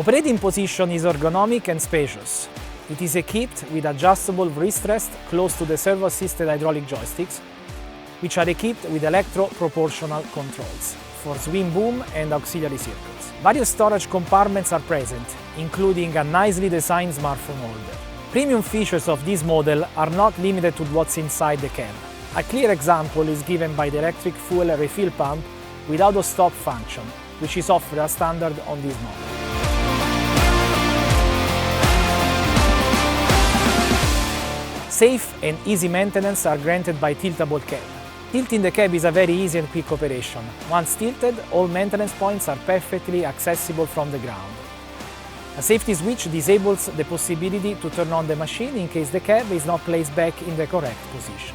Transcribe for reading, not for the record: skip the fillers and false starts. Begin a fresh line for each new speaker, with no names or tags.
Operating position is ergonomic and spacious. It is equipped with adjustable wrist rest close to the servo-assisted hydraulic joysticks, which are equipped with electro-proportional controls for swing boom and auxiliary circuits. Various storage compartments are present, including a nicely designed smartphone holder. Premium features of this model are not limited to what's inside the cab. A clear example is given by the electric fuel refill pump with auto-stop function, which is offered as standard on this model. Safe and easy maintenance are granted by tiltable cab. Tilting the cab is a very easy and quick operation. Once tilted, all maintenance points are perfectly accessible from the ground. A safety switch disables the possibility to turn on the machine in case the cab is not placed back in the correct position.